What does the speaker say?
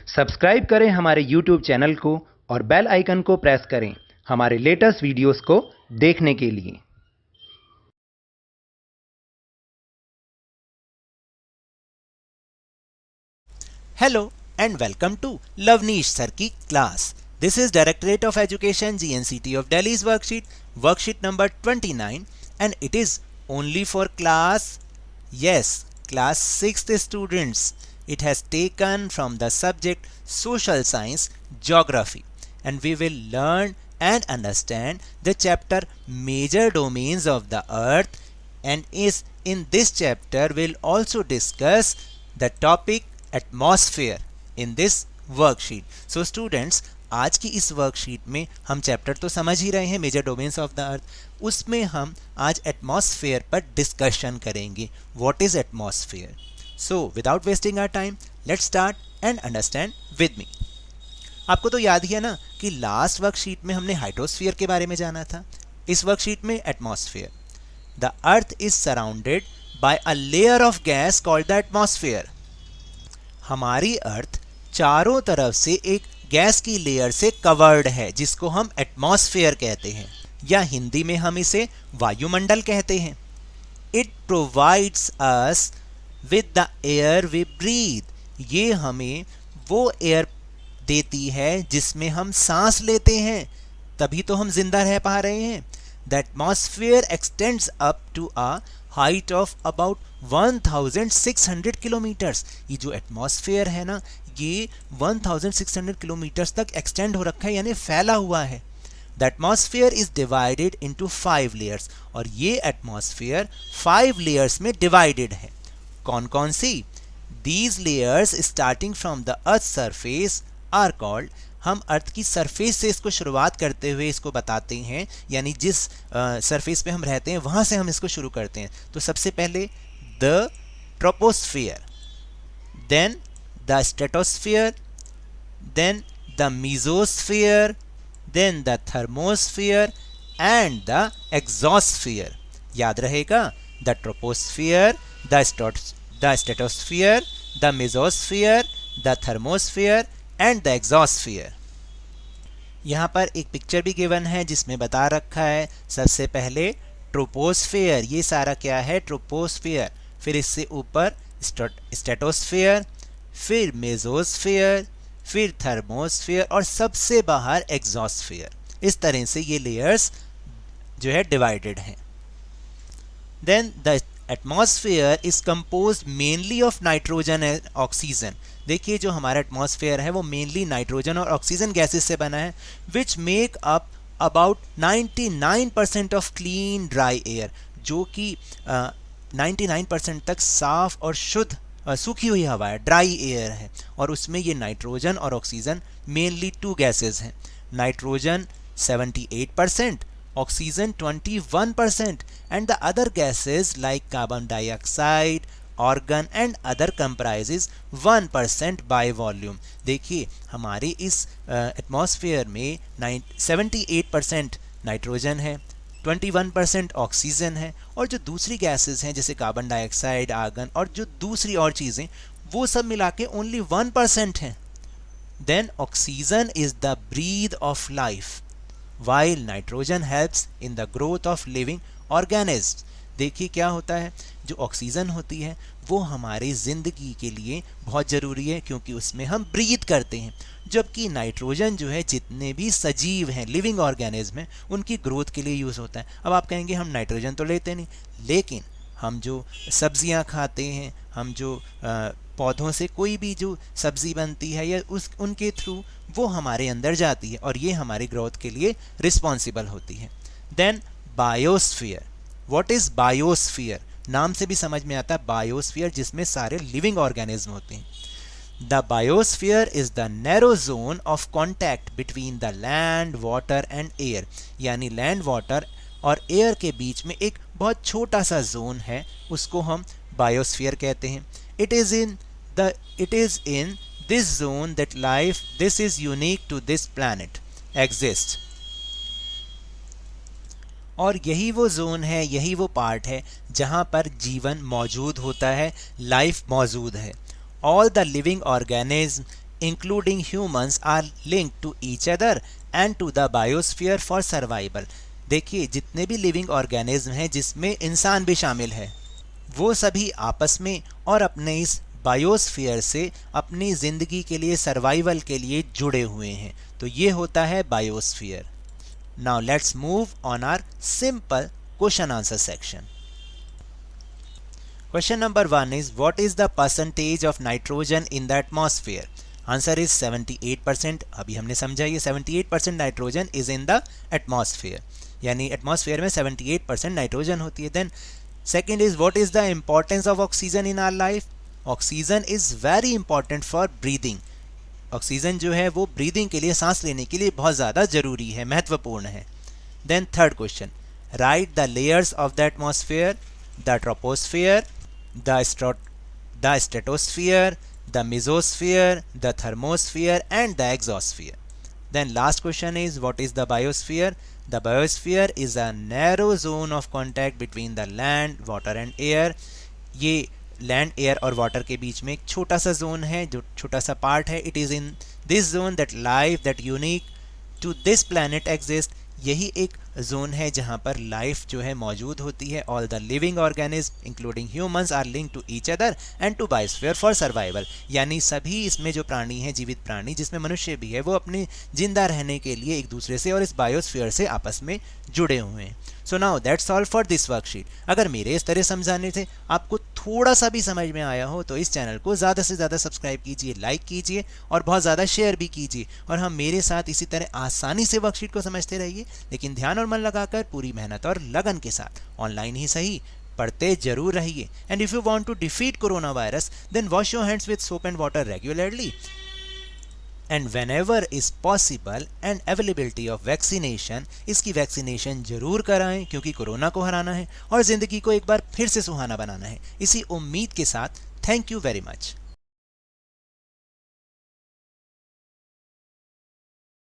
Subscribe करें हमारे YouTube channel को और बेल आइकन को प्रेस करें हमारे लेटेस्ट वीडियोस को देखने के लिए। Hello and welcome to Lavneesh Sir की class. This is Directorate of Education GNCT of Delhi's worksheet number 29 and it is only for class 6th students. It has taken from the subject Social Science Geography and we will learn and understand the chapter Major Domains of the Earth, and in this chapter we'll also discuss the topic atmosphere in this worksheet. So students, आज की इस worksheet में हम chapter तो समझ ही रहे हैं major domains of the earth. उसमें हम आज एटमॉस्फेयर पर डिस्कशन करेंगे. What is atmosphere? So without wasting our time let's start and understand with me. आपको तो याद ही है ना कि लास्ट वर्कशीट में हमने हाइड्रोस्फीयर के बारे में जाना था. इस वर्कशीट में atmosphere. The earth is surrounded by a layer of gas called the atmosphere. हमारी अर्थ चारों तरफ से एक गैस की लेयर से कवर्ड है जिसको हम एटमॉस्फेयर कहते हैं, या हिंदी में हम इसे वायुमंडल कहते हैं. It provides us with the air we breathe. ये हमें वो एयर देती है जिसमें हम सांस लेते हैं, तभी तो हम जिंदा रह पा रहे हैं. The atmosphere extends up to a height of about 1600 kilometres. ये जो एटमॉस्फेयर है ना, ये 1600 किलोमीटर्स तक एक्सटेंड हो रखा है, यानी फैला हुआ है. The atmosphere is divided into 5 layers, और ये एटमॉस्फेयर 5 लेयर्स में डिवाइडेड है. कौन कौन सी? These layers starting from the earth surface are called. हम अर्थ की सरफेस से इसको शुरुआत करते हुए इसको बताते हैं, यानी जिस सरफेस पे हम रहते हैं वहाँ से हम इसको शुरू करते हैं. तो सबसे पहले the troposphere, then the stratosphere, then the mesosphere, then the thermosphere and the exosphere. याद रहेगा, the troposphere, the stratosphere, the mesosphere, the thermosphere and the exosphere. यहाँ पर एक पिक्चर भी गिवन है जिसमें बता रखा है सबसे पहले ट्रोपोस्फियर. ये सारा क्या है? ट्रोपोस्फियर. फिर इससे ऊपर स्ट्रेटोस्फियर, फिर मेसोस्फियर, फिर थर्मोस्फियर और सबसे बाहर एक्सोस्फियर. इस तरह से ये लेयर्स जो है डिवाइडेड हैं. Then the atmosphere is composed mainly of nitrogen and oxygen. देखिए, जो हमारा एटमॉस्फेयर है वो मेनली नाइट्रोजन और ऑक्सीजन गैसेस से बना है, which make up about 99% of clean dry air. जो कि 99% तक साफ और शुद्ध सूखी हुई हवा है, ड्राई एयर है. और उसमें ये नाइट्रोजन और ऑक्सीजन मेनली 2 गैसेस हैं. Nitrogen 78%, oxygen 21%, and the other gases like carbon dioxide, argon and other comprises 1% by volume. देखिए, हमारे इस एटमॉस्फेयर में 78% नाइट्रोजन है, 21% ऑक्सीजन है, और जो दूसरी गैसेस हैं जैसे कार्बन डाइऑक्साइड, आर्गन और जो दूसरी और चीज़ें, वो सब मिला के ओनली 1% हैं. Then oxygen is the breath of life, while nitrogen helps in the growth of living organisms. देखिए क्या होता है, जो ऑक्सीजन होती है वो हमारी ज़िंदगी के लिए बहुत ज़रूरी है क्योंकि उसमें हम ब्रीथ करते हैं, जबकि नाइट्रोजन जो है जितने भी सजीव हैं, लिविंग ऑर्गेनिज्म हैं, उनकी ग्रोथ के लिए यूज़ होता है. अब आप कहेंगे हम नाइट्रोजन तो लेते नहीं, लेकिन हम जो सब्जियां खाते हैं, हम जो पौधों से कोई भी जो सब्जी बनती है या उनके थ्रू वो हमारे अंदर जाती है और ये हमारी ग्रोथ के लिए रिस्पॉन्सिबल होती है. Then biosphere. What is biosphere? नाम से भी समझ में आता है बायोस्फीयर, जिसमें सारे लिविंग ऑर्गेनिज्म होते हैं. The biosphere is the narrow zone of contact between the land, water and air. यानी लैंड, वाटर और एयर के बीच में एक बहुत छोटा सा जोन है, उसको हम बायोस्फीयर कहते हैं. It is in this zone that life, this is unique to this planet, exists. और यही वो जोन है, यही वो पार्ट है जहाँ पर जीवन मौजूद होता है, लाइफ मौजूद है. All the living organisms including humans are linked to each other and to the biosphere for survival. देखिए जितने भी लिविंग ऑर्गेनिज्म हैं जिसमें इंसान भी शामिल है वो सभी आपस में और अपने इस बायोस्फीयर से अपनी ज़िंदगी के लिए सर्वाइवल के लिए जुड़े हुए हैं. तो ये होता है biosphere. Now let's move on our simple question answer section. Question number 1 is what is the percentage of nitrogen in the atmosphere? Answer is 78%. अभी हमने समझा ये 78% nitrogen is in the atmosphere, यानी एटमॉस्फेयर में 78% नाइट्रोजन होती है. Then second is what is the importance of oxygen in our life? Oxygen is very important for breathing. Oxygen जो है वो ब्रीदिंग के लिए, सांस लेने के लिए बहुत ज़्यादा जरूरी है, महत्वपूर्ण है. Then third question, write the layers of the atmosphere, the troposphere, the stratosphere, the mesosphere, the thermosphere and the exosphere. Then last question is what is the biosphere? The biosphere is a narrow zone of contact between the land, water and air. ये land, air और water के बीच में एक छोटा सा zone है, जो छोटा सा पार्ट है. It is in this zone that life that unique to this planet exist. यही एक जोन है जहाँ पर लाइफ जो है मौजूद होती है. All the living organism including humans are linked to each other and to biosphere for survival. यानी सभी इसमें जो प्राणी हैं, जीवित प्राणी जिसमें मनुष्य भी है, वो अपने जिंदा रहने के लिए एक दूसरे से और इस बायोस्फीयर से आपस में जुड़े हुए हैं. So now that's all for this worksheet. अगर मेरे इस तरह समझाने से आपको थोड़ा सा भी समझ में आया हो तो इस चैनल को ज़्यादा से ज़्यादा सब्सक्राइब कीजिए, लाइक कीजिए और बहुत ज़्यादा शेयर भी कीजिए. और हम मेरे साथ इसी तरह आसानी से वर्कशीट को समझते रहिए, लेकिन ध्यान और मन लगाकर, पूरी मेहनत और लगन के साथ, ऑनलाइन ही सही, पढ़ते जरूर रहिए. And if you want to defeat coronavirus then wash your hands with soap and water regularly and whenever is possible and availability of vaccination, इसकी वैक्सीनेशन जरूर कराएं क्योंकि कोरोना को हराना है और ज़िंदगी को एक बार फिर से सुहाना बनाना है. इसी उम्मीद के साथ थैंक यू वेरी मच.